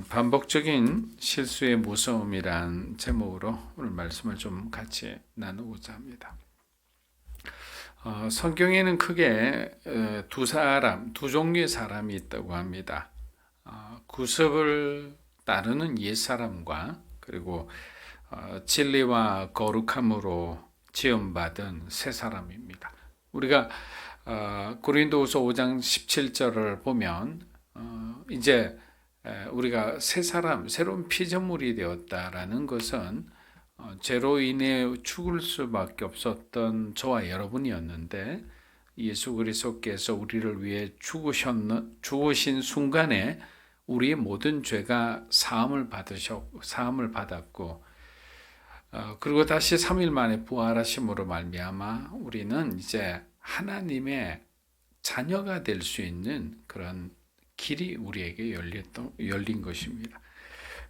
반복적인 실수의 무서움이란 제목으로 오늘 말씀을 좀 같이 나누고자 합니다. 성경에는 크게 두 종류의 사람이 있다고 합니다. 구습을 따르는 옛사람과 그리고 진리와 거룩함으로 지음받은 새 사람입니다. 우리가 고린도후서 5장 17절을 보면 이제 우리가 새 사람, 새로운 피조물이 되었다라는 것은 죄로 인해 죽을 수밖에 없었던 저와 여러분이었는데 예수 그리스도께서 우리를 위해 죽으신 순간에 우리의 모든 죄가 사함을 받았고 그리고 다시 3일 만에 부활하심으로 말미암아 우리는 이제 하나님의 자녀가 될 수 있는 그런 길이 우리에게 열린 것입니다.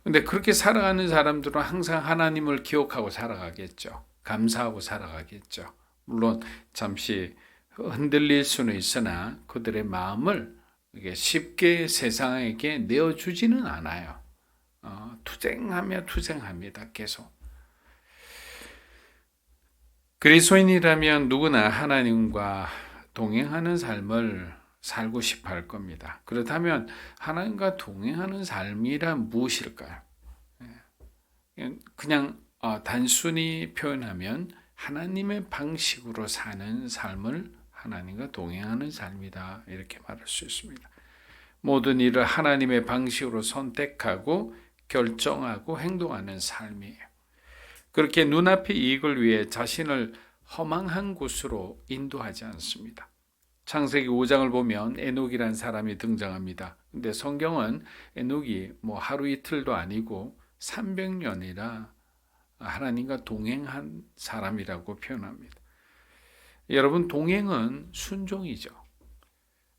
근데 그렇게 살아가는 사람들은 항상 하나님을 기억하고 살아가겠죠. 감사하고 살아가겠죠. 물론 잠시 흔들릴 수는 있으나 그들의 마음을 쉽게 세상에게 내어주지는 않아요. 투쟁합니다. 계속. 그리스도인이라면 누구나 하나님과 동행하는 삶을 살고 싶어 할 겁니다. 그렇다면 하나님과 동행하는 삶이란 무엇일까요? 그냥 단순히 표현하면 하나님의 방식으로 사는 삶을 하나님과 동행하는 삶이다 이렇게 말할 수 있습니다. 모든 일을 하나님의 방식으로 선택하고 결정하고 행동하는 삶이에요. 그렇게 눈앞의 이익을 위해 자신을 허망한 곳으로 인도하지 않습니다. 창세기 5장을 보면 에녹이란 사람이 등장합니다. 근데 성경은 에녹이 하루 이틀도 아니고 300년이나 하나님과 동행한 사람이라고 표현합니다. 여러분, 동행은 순종이죠.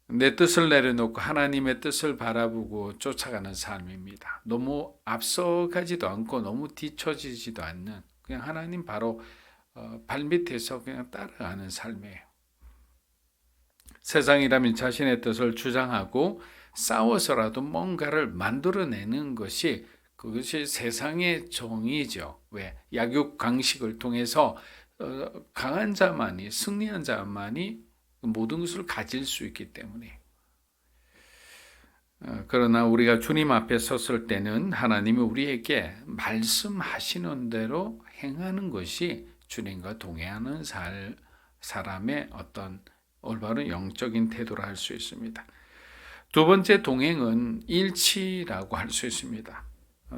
내 뜻을 내려놓고 하나님의 뜻을 바라보고 쫓아가는 삶입니다. 너무 앞서가지도 않고 너무 뒤처지지도 않는 그냥 하나님 바로 발밑에서 그냥 따라가는 삶이에요. 세상이라면 자신의 뜻을 주장하고 싸워서라도 뭔가를 만들어내는 그것이 세상의 정의죠. 왜? 약육강식을 통해서 강한 자만이, 승리한 자만이 모든 것을 가질 수 있기 때문에. 그러나 우리가 주님 앞에 섰을 때는 하나님이 우리에게 말씀하시는 대로 행하는 것이 주님과 동행하는 사람의 어떤 올바른 영적인 태도라 할 수 있습니다. 두 번째 동행은 일치라고 할 수 있습니다.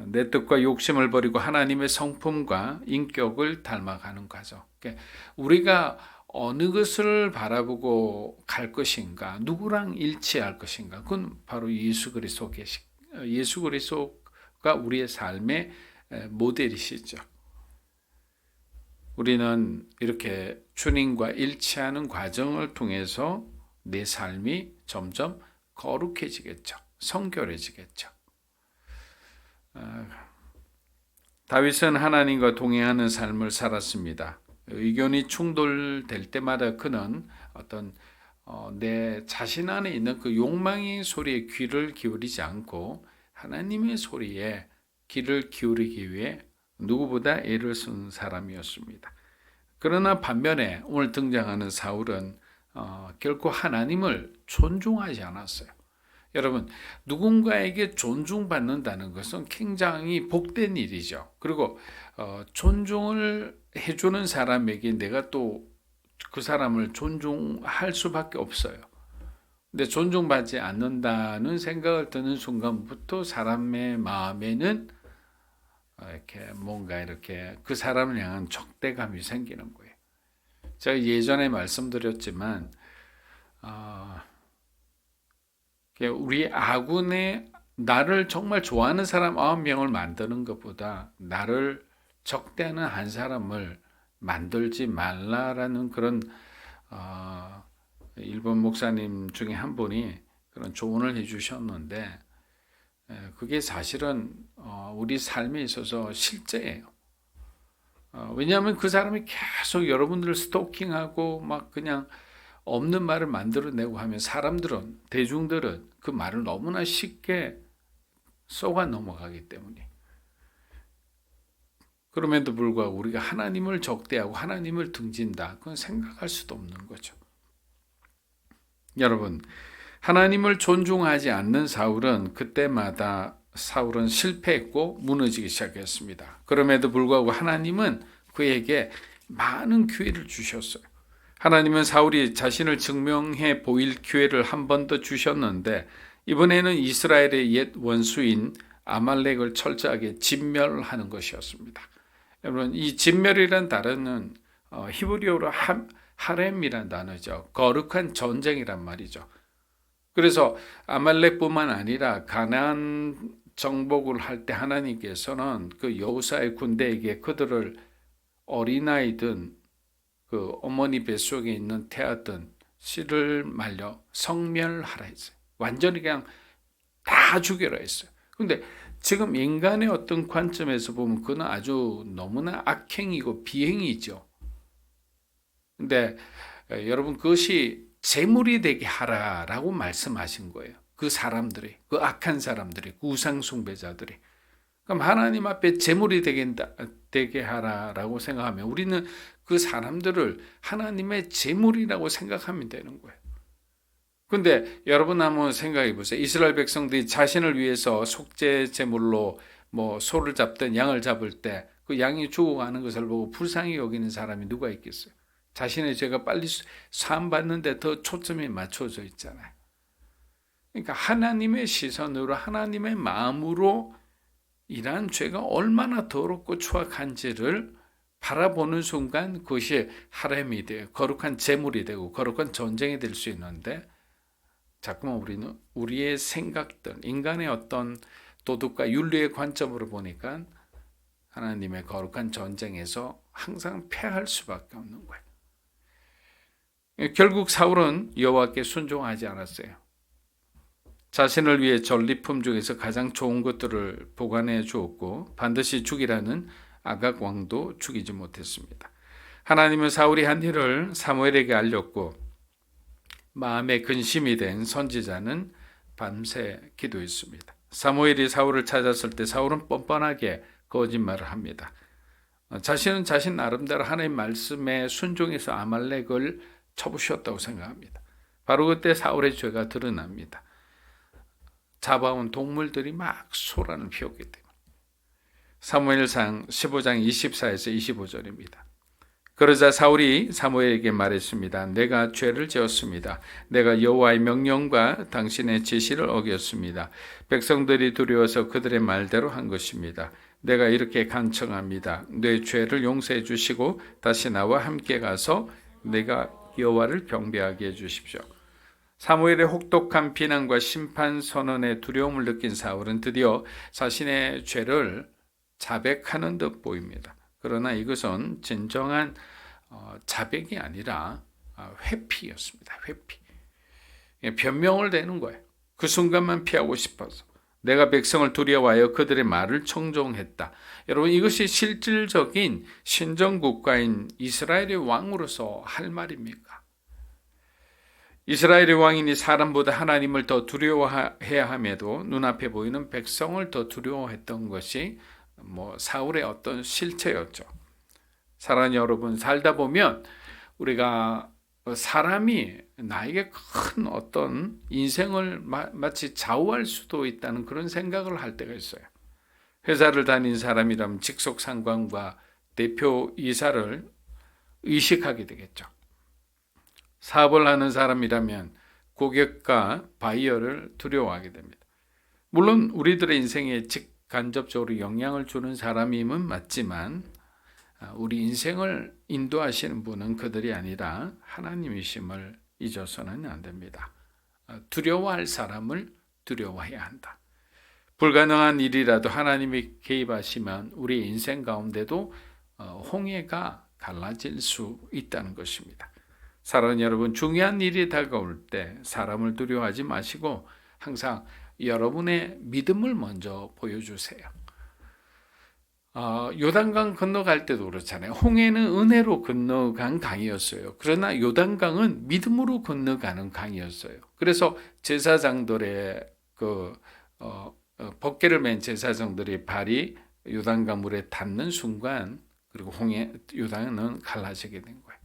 내 뜻과 욕심을 버리고 하나님의 성품과 인격을 닮아가는 과정. 우리가 어느 것을 바라보고 갈 것인가, 누구랑 일치할 것인가, 그건 바로 예수 그리스도가 우리의 삶의 모델이시죠. 우리는 이렇게 주님과 일치하는 과정을 통해서 내 삶이 점점 거룩해지겠죠. 성결해지겠죠. 다윗은 하나님과 동행하는 삶을 살았습니다. 의견이 충돌될 때마다 그는 어떤 내 자신 안에 있는 그 욕망의 소리에 귀를 기울이지 않고 하나님의 소리에 귀를 기울이기 위해 누구보다 애를 쓴 사람이었습니다. 그러나 반면에 오늘 등장하는 사울은 결코 하나님을 존중하지 않았어요. 여러분, 누군가에게 존중받는다는 것은 굉장히 복된 일이죠. 그리고 존중을 해주는 사람에게 내가 또 그 사람을 존중할 수밖에 없어요. 근데 존중받지 않는다는 생각을 드는 순간부터 사람의 마음에는 이렇게 그 사람을 향한 적대감이 생기는 거예요. 제가 예전에 말씀드렸지만 우리 아군의 나를 정말 좋아하는 사람 9명을 만드는 것보다 나를 적대하는 한 사람을 만들지 말라라는 그런 일본 목사님 중에 한 분이 그런 조언을 해주셨는데 그게 사실은 우리 삶에 있어서 실제예요. 왜냐하면 그 사람이 계속 여러분들을 스토킹하고 막 그냥 없는 말을 만들어내고 하면 대중들은 그 말을 너무나 쉽게 쏘가 넘어가기 때문에. 그럼에도 불구하고 우리가 하나님을 적대하고 하나님을 등진다. 그건 생각할 수도 없는 거죠. 여러분, 하나님을 존중하지 않는 그때마다 사울은 실패했고 무너지기 시작했습니다. 그럼에도 불구하고 하나님은 그에게 많은 기회를 주셨어요. 하나님은 사울이 자신을 증명해 보일 기회를 한 번 더 주셨는데 이번에는 이스라엘의 옛 원수인 아말렉을 철저하게 진멸하는 것이었습니다. 여러분, 이 진멸이란 단어는 히브리어로 하렘이란 단어죠. 거룩한 전쟁이란 말이죠. 그래서 아말렉뿐만 아니라 가나안 정복을 할 때 하나님께서는 그 여호사의 군대에게 그들을 어린아이든 그 어머니 뱃속에 있는 태아든 씨를 말려 성멸하라 했어요. 완전히 그냥 다 죽여라 했어요. 근데 지금 인간의 어떤 관점에서 보면 그건 아주 너무나 악행이고 비행이죠. 근데 여러분, 그것이 재물이 되게 하라라고 말씀하신 거예요. 그 사람들이, 그 악한 사람들이, 그 우상 숭배자들이. 그럼 하나님 앞에 재물이 되게 하라라고 생각하면 우리는 그 사람들을 하나님의 재물이라고 생각하면 되는 거예요. 근데 여러분 한번 생각해 보세요. 이스라엘 백성들이 자신을 위해서 속죄 제물로 소를 잡든 양을 잡을 때 그 양이 죽어가는 것을 보고 불쌍히 여기는 사람이 누가 있겠어요? 자신의 죄가 빨리 사함받는데 더 초점이 맞춰져 있잖아요. 그러니까 하나님의 시선으로 하나님의 마음으로 이러한 죄가 얼마나 더럽고 추악한지를 바라보는 순간 그것이 하렘이 되고 거룩한 제물이 되고 거룩한 전쟁이 될 수 있는데 자꾸만 우리는 우리의 생각들, 인간의 어떤 도덕과 윤리의 관점으로 보니까 하나님의 거룩한 전쟁에서 항상 패할 수밖에 없는 거예요. 결국 사울은 여호와께 순종하지 않았어요. 자신을 위해 전리품 중에서 가장 좋은 것들을 보관해 주었고 반드시 죽이라는 아각 왕도 죽이지 못했습니다. 하나님은 사울이 한 일을 사무엘에게 알렸고 마음에 근심이 된 선지자는 밤새 기도했습니다. 사무엘이 사울을 찾았을 때 사울은 뻔뻔하게 거짓말을 합니다. 자신은 자신 나름대로 하나님 말씀에 순종해서 아말렉을 쳐부셨다고 생각합니다. 바로 그때 사울의 죄가 드러납니다. 잡아온 동물들이 막 소란을 피웠기 때문에. 사무엘상 15장 24에서 25절입니다. 그러자 사울이 사무엘에게 말했습니다. 내가 죄를 지었습니다. 내가 여호와의 명령과 당신의 지시를 어겼습니다. 백성들이 두려워서 그들의 말대로 한 것입니다. 내가 이렇게 간청합니다. 내 죄를 용서해 주시고 다시 나와 함께 가서 내가 여호와를 경배하게 해 주십시오. 사무엘의 혹독한 비난과 심판 선언에 두려움을 느낀 사울은 드디어 자신의 죄를 자백하는 듯 보입니다. 그러나 이것은 진정한 자백이 아니라 회피였습니다. 회피. 변명을 대는 거예요. 그 순간만 피하고 싶어서. 내가 백성을 두려워하여 그들의 말을 청종했다. 여러분, 이것이 실질적인 신정국가인 이스라엘의 왕으로서 할 말입니까? 이스라엘의 왕인이 사람보다 하나님을 더 두려워해야 함에도 눈앞에 보이는 백성을 더 두려워했던 것이 사울의 어떤 실체였죠. 사랑하는 여러분, 살다 보면 우리가 사람이 나에게 큰 어떤 인생을 마치 좌우할 수도 있다는 그런 생각을 할 때가 있어요. 회사를 다닌 사람이라면 직속 상관과 대표 이사를 의식하게 되겠죠. 사업을 하는 사람이라면 고객과 바이어를 두려워하게 됩니다. 물론 우리들의 인생에 간접적으로 영향을 주는 사람임은 맞지만 우리 인생을 인도하시는 분은 그들이 아니라 하나님이심을 잊어서는 안 됩니다. 두려워할 사람을 두려워해야 한다. 불가능한 일이라도 하나님이 개입하시면 우리 인생 가운데도 홍해가 갈라질 수 있다는 것입니다. 사랑하는 여러분, 중요한 일이 다가올 때 사람을 두려워하지 마시고 항상 여러분의 믿음을 먼저 보여주세요. 요단강 건너갈 때도 그렇잖아요. 홍해는 은혜로 건너간 강이었어요. 그러나 요단강은 믿음으로 건너가는 강이었어요. 그래서 제사장들의 헛개를 맨 제사장들이 발이 요단강 물에 닿는 순간 그리고 요단은 갈라지게 된 거예요.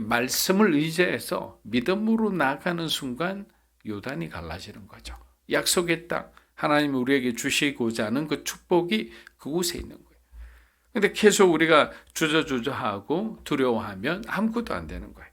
말씀을 의지해서 믿음으로 나아가는 순간 요단이 갈라지는 거죠. 약속의 땅, 하나님이 우리에게 주시고자 하는 그 축복이 그곳에 있는 거예요. 근데 계속 우리가 주저하고 두려워하면 아무것도 안 되는 거예요.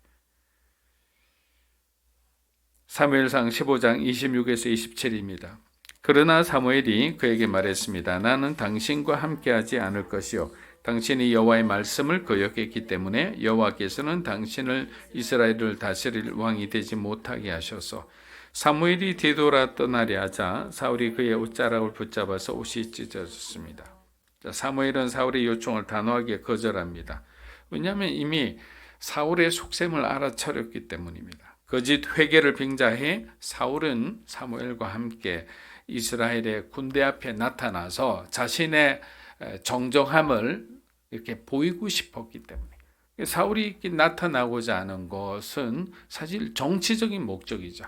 사무엘상 15장 26에서 27입니다. 그러나 사무엘이 그에게 말했습니다. 나는 당신과 함께하지 않을 것이요 당신이 여호와의 말씀을 거역했기 때문에 여호와께서는 당신을 이스라엘을 다스릴 왕이 되지 못하게 하셔서 사무엘이 뒤돌아 떠나려 하자 사울이 그의 옷자락을 붙잡아서 옷이 찢어졌습니다. 사무엘은 사울의 요청을 단호하게 거절합니다. 왜냐하면 이미 사울의 속셈을 알아차렸기 때문입니다. 거짓 회개를 빙자해 사울은 사무엘과 함께 이스라엘의 군대 앞에 나타나서 자신의 정정함을 이렇게 보이고 싶었기 때문에 사울이 나타나고자 하는 것은 사실 정치적인 목적이죠.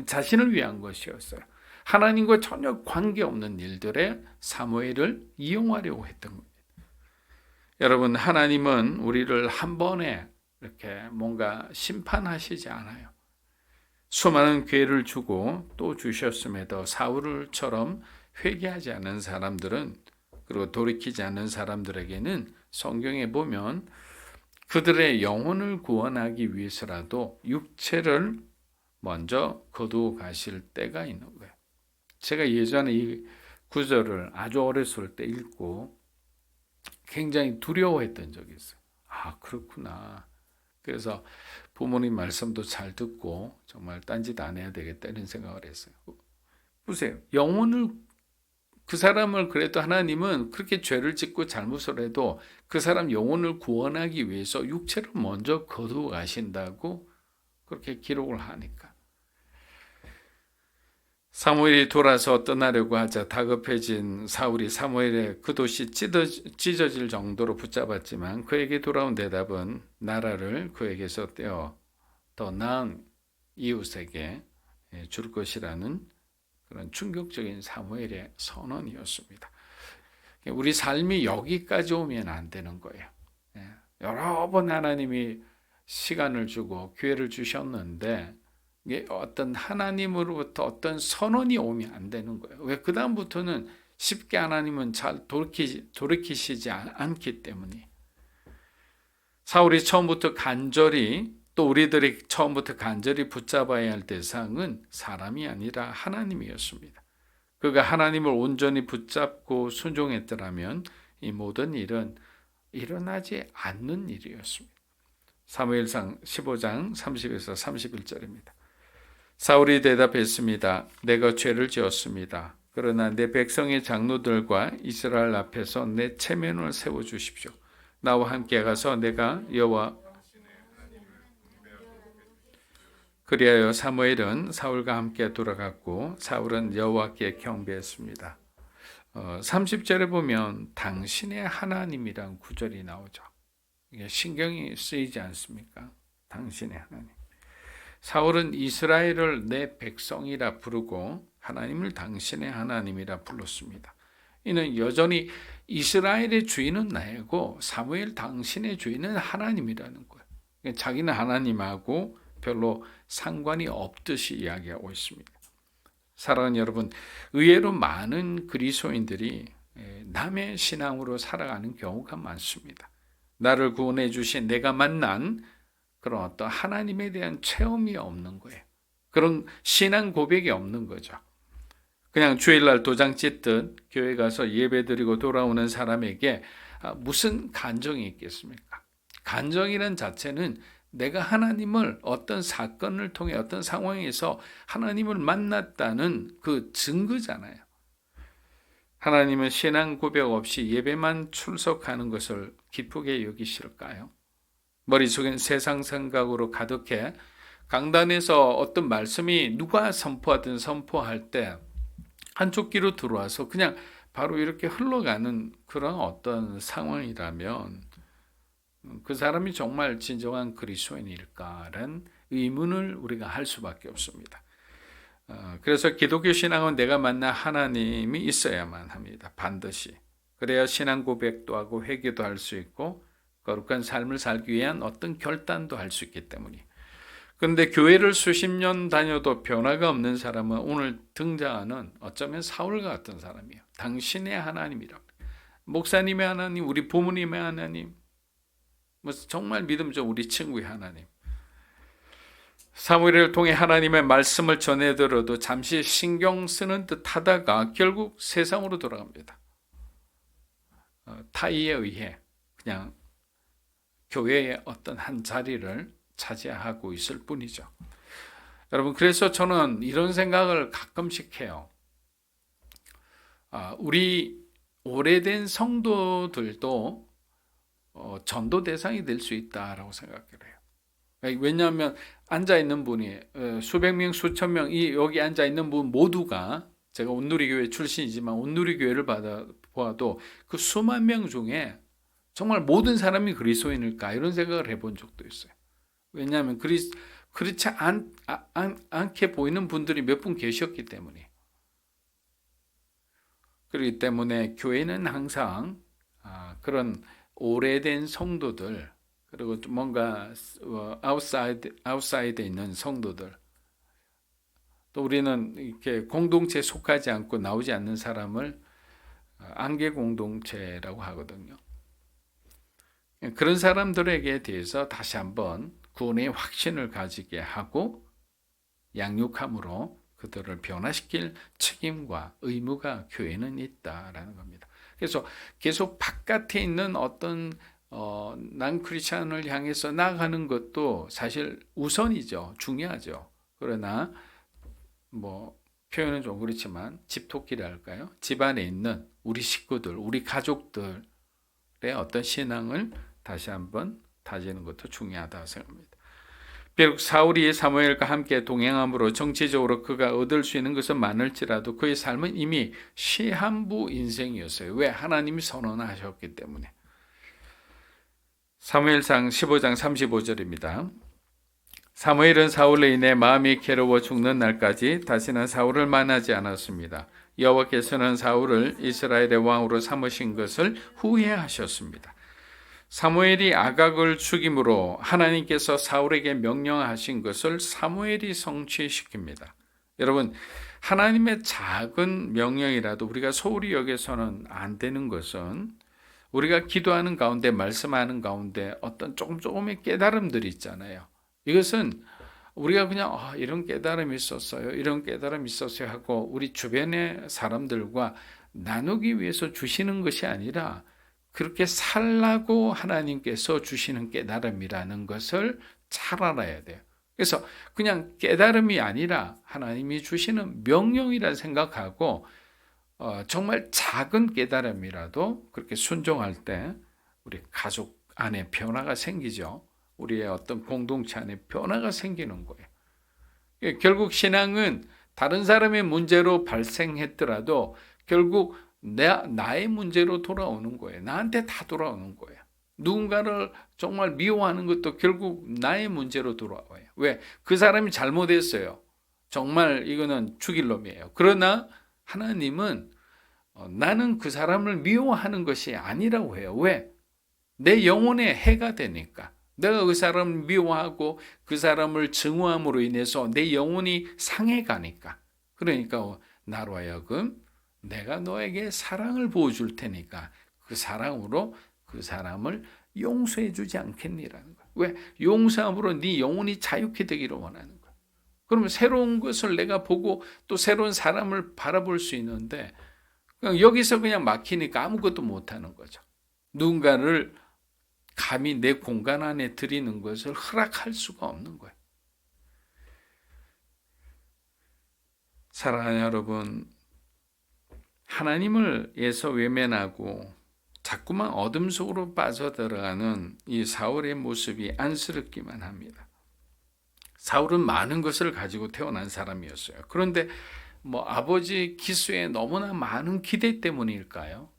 자신을 위한 것이었어요. 하나님과 전혀 관계없는 일들에 사무엘을 이용하려고 했던 겁니다. 여러분, 하나님은 우리를 한 번에 이렇게 뭔가 심판하시지 않아요. 수많은 기회를 주고 또 주셨음에도 사울처럼 회개하지 않는 사람들은 그리고 돌이키지 않는 사람들에게는 성경에 보면 그들의 영혼을 구원하기 위해서라도 육체를 먼저 거두어 가실 때가 있는 거예요. 제가 예전에 이 구절을 아주 어렸을 때 읽고 굉장히 두려워했던 적이 있어요. 아, 그렇구나. 그래서 부모님 말씀도 잘 듣고 정말 딴짓 안 해야 되겠다 이런 생각을 했어요. 보세요. 영혼을 그 사람을 그래도 하나님은 그렇게 죄를 짓고 잘못을 해도 그 사람 영혼을 구원하기 위해서 육체를 먼저 거두어 가신다고 그렇게 기록을 하니까. 사무엘이 돌아서 떠나려고 하자 다급해진 사울이 사무엘의 그 도시 찢어질 정도로 붙잡았지만 그에게 돌아온 대답은 나라를 그에게서 떼어 더 나은 이웃에게 줄 것이라는 그런 충격적인 사무엘의 선언이었습니다. 우리 삶이 여기까지 오면 안 되는 거예요. 여러 번 하나님이 시간을 주고 기회를 주셨는데 어떤 하나님으로부터 어떤 선언이 오면 안 되는 거예요. 왜? 그 다음부터는 쉽게 하나님은 잘 돌이키시지 않기 때문에. 사울이 처음부터 간절히 또 우리들이 처음부터 간절히 붙잡아야 할 대상은 사람이 아니라 하나님이었습니다. 그가 하나님을 온전히 붙잡고 순종했더라면 이 모든 일은 일어나지 않는 일이었습니다. 사무엘상 15장 30에서 31절입니다. 사울이 대답했습니다. 내가 죄를 지었습니다. 그러나 내 백성의 장로들과 이스라엘 앞에서 내 체면을 세워주십시오. 나와 함께 가서 내가 여호와 그리하여 사무엘은 사울과 함께 돌아갔고 사울은 여호와께 경배했습니다. 30절에 보면 당신의 하나님이란 구절이 나오죠. 이게 신경이 쓰이지 않습니까? 당신의 하나님. 사울은 이스라엘을 내 백성이라 부르고 하나님을 당신의 하나님이라 불렀습니다. 이는 여전히 이스라엘의 주인은 나이고 사무엘 당신의 주인은 하나님이라는 거예요. 자기는 하나님하고 별로 상관이 없듯이 이야기하고 있습니다. 사랑하는 여러분, 의외로 많은 그리스도인들이 남의 신앙으로 살아가는 경우가 많습니다. 나를 구원해 주신 내가 만난 그런 어떤 하나님에 대한 체험이 없는 거예요. 그런 신앙 고백이 없는 거죠. 그냥 주일날 도장 찢듯 교회 가서 예배드리고 돌아오는 사람에게 무슨 간정이 있겠습니까? 간정이란 자체는 내가 하나님을 어떤 사건을 통해 어떤 상황에서 하나님을 만났다는 그 증거잖아요. 하나님은 신앙 고백 없이 예배만 출석하는 것을 기쁘게 여기실까요? 머릿속엔 세상 생각으로 가득해 강단에서 어떤 말씀이 누가 선포하든 선포할 때 한쪽 귀로 들어와서 그냥 바로 이렇게 흘러가는 그런 어떤 상황이라면 그 사람이 정말 진정한 그리스도인일까라는 의문을 우리가 할 수밖에 없습니다. 그래서 기독교 신앙은 내가 만난 하나님이 있어야만 합니다. 반드시. 그래야 신앙 고백도 하고 회개도 할 수 있고 거룩한 삶을 살기 위한 어떤 결단도 할 수 있기 때문이에요. 그런데 교회를 수십 년 다녀도 변화가 없는 사람은 오늘 등장하는 어쩌면 사울 같은 사람이에요. 당신의 하나님이라고. 목사님의 하나님, 우리 부모님의 하나님, 뭐 정말 믿음죠. 우리 친구의 하나님. 사무엘을 통해 하나님의 말씀을 전해 들어도 잠시 신경 쓰는 듯 하다가 결국 세상으로 돌아갑니다. 타의에 의해 그냥 교회의 어떤 한 자리를 차지하고 있을 뿐이죠. 여러분, 그래서 저는 이런 생각을 가끔씩 해요. 우리 오래된 성도들도 전도 대상이 될 수 있다라고 생각을 해요. 왜냐하면 앉아있는 분이 수백 명, 수천 명, 여기 앉아있는 분 모두가, 제가 온누리교회 출신이지만 온누리교회를 보아도 그 수만 명 중에 정말 모든 사람이 그리스도인일까 이런 생각을 해본 적도 있어요. 왜냐하면 그렇지 않게 보이는 분들이 몇 분 계셨기 때문에. 그렇기 때문에 교회는 항상 그런 오래된 성도들, 그리고 뭔가 아웃사이드에 있는 성도들, 또 우리는 이렇게 공동체에 속하지 않고 나오지 않는 사람을 안개 공동체라고 하거든요. 그런 사람들에게 대해서 다시 한번 구원의 확신을 가지게 하고 양육함으로 그들을 변화시킬 책임과 의무가 교회는 있다라는 겁니다. 그래서 계속 바깥에 있는 어떤 난 크리스찬을 향해서 나아가는 것도 사실 우선이죠. 중요하죠. 그러나 뭐 표현은 좀 그렇지만 집토끼랄까요? 집안에 있는 우리 식구들, 우리 가족들의 어떤 신앙을 다시 한번 다지는 것도 중요하다고 생각합니다. 비록 사울이 사무엘과 함께 동행함으로 정치적으로 그가 얻을 수 있는 것은 많을지라도 그의 삶은 이미 시한부 인생이었어요. 왜? 하나님이 선언하셨기 때문에. 사무엘상 15장 35절입니다. 사무엘은 사울로 인해 마음이 괴로워 죽는 날까지 다시는 사울을 만나지 않았습니다. 여호와께서는 사울을 이스라엘의 왕으로 삼으신 것을 후회하셨습니다. 사무엘이 아각을 죽임으로 하나님께서 사울에게 명령하신 것을 사무엘이 성취시킵니다. 여러분, 하나님의 작은 명령이라도 우리가 소홀히 여겨서는 안 되는 것은 우리가 기도하는 가운데, 말씀하는 가운데 어떤 조금의 깨달음들이 있잖아요. 이것은 우리가 그냥 이런 깨달음이 있었어요, 이런 깨달음이 있었어요 하고 우리 주변의 사람들과 나누기 위해서 주시는 것이 아니라 그렇게 살라고 하나님께서 주시는 깨달음이라는 것을 잘 알아야 돼요. 그래서 그냥 깨달음이 아니라 하나님이 주시는 명령이라 생각하고 정말 작은 깨달음이라도 그렇게 순종할 때 우리 가족 안에 변화가 생기죠. 우리의 어떤 공동체 안에 변화가 생기는 거예요. 결국 신앙은 다른 사람의 문제로 발생했더라도 결국 나의 문제로 돌아오는 거예요. 나한테 다 돌아오는 거예요. 누군가를 정말 미워하는 것도 결국 나의 문제로 돌아와요. 왜? 그 사람이 잘못했어요. 정말 이거는 죽일 놈이에요. 그러나 하나님은 나는 그 사람을 미워하는 것이 아니라고 해요. 왜? 내 영혼에 해가 되니까. 내가 그 사람을 미워하고 그 사람을 증오함으로 인해서 내 영혼이 상해가니까. 그러니까 나로 하여금 내가 너에게 사랑을 보여줄 테니까 그 사랑으로 그 사람을 용서해 주지 않겠니라는 거야. 왜? 용서함으로 네 영혼이 자유케 되기를 원하는 거야. 그러면 새로운 것을 내가 보고 또 새로운 사람을 바라볼 수 있는데 여기서 그냥 막히니까 아무것도 못하는 거죠. 누군가를 감히 내 공간 안에 들이는 것을 허락할 수가 없는 거예요. 사랑하는 여러분, 하나님을 예서 외면하고 자꾸만 어둠 속으로 빠져들어가는 이 사울의 모습이 안쓰럽기만 합니다. 사울은 많은 것을 가지고 태어난 사람이었어요. 그런데 아버지 기수에 너무나 많은 기대 때문일까요?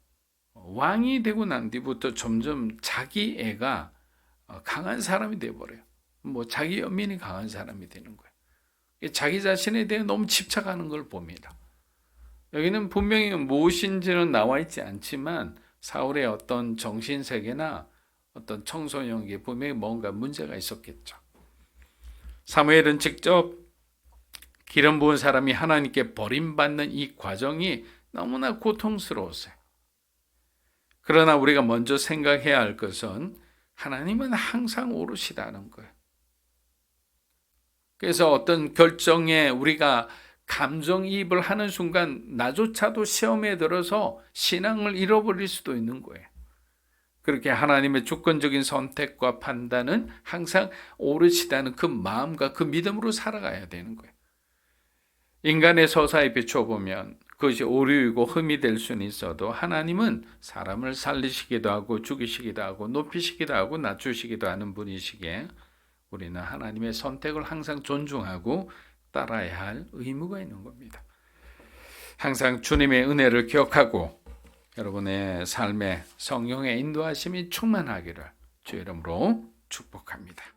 왕이 되고 난 뒤부터 점점 자기 애가 강한 사람이 되어버려요. 자기 연민이 강한 사람이 되는 거예요. 자기 자신에 대해 너무 집착하는 걸 봅니다. 여기는 분명히 무엇인지는 나와 있지 않지만 사울의 어떤 정신세계나 어떤 청소년기에 분명히 뭔가 문제가 있었겠죠. 사무엘은 직접 기름 부은 사람이 하나님께 버림받는 이 과정이 너무나 고통스러웠어요. 그러나 우리가 먼저 생각해야 할 것은 하나님은 항상 오르시다는 거예요. 그래서 어떤 결정에 우리가 감정이입을 하는 순간 나조차도 시험에 들어서 신앙을 잃어버릴 수도 있는 거예요. 그렇게 하나님의 주권적인 선택과 판단은 항상 오르시다는 그 마음과 그 믿음으로 살아가야 되는 거예요. 인간의 서사에 비춰보면 그것이 오류이고 흠이 될 수는 있어도 하나님은 사람을 살리시기도 하고 죽이시기도 하고 높이시기도 하고 낮추시기도 하는 분이시기에 우리는 하나님의 선택을 항상 존중하고 따라야 할 의무가 있는 겁니다. 항상 주님의 은혜를 기억하고 여러분의 삶에 성령의 인도하심이 충만하기를 주 이름으로 축복합니다.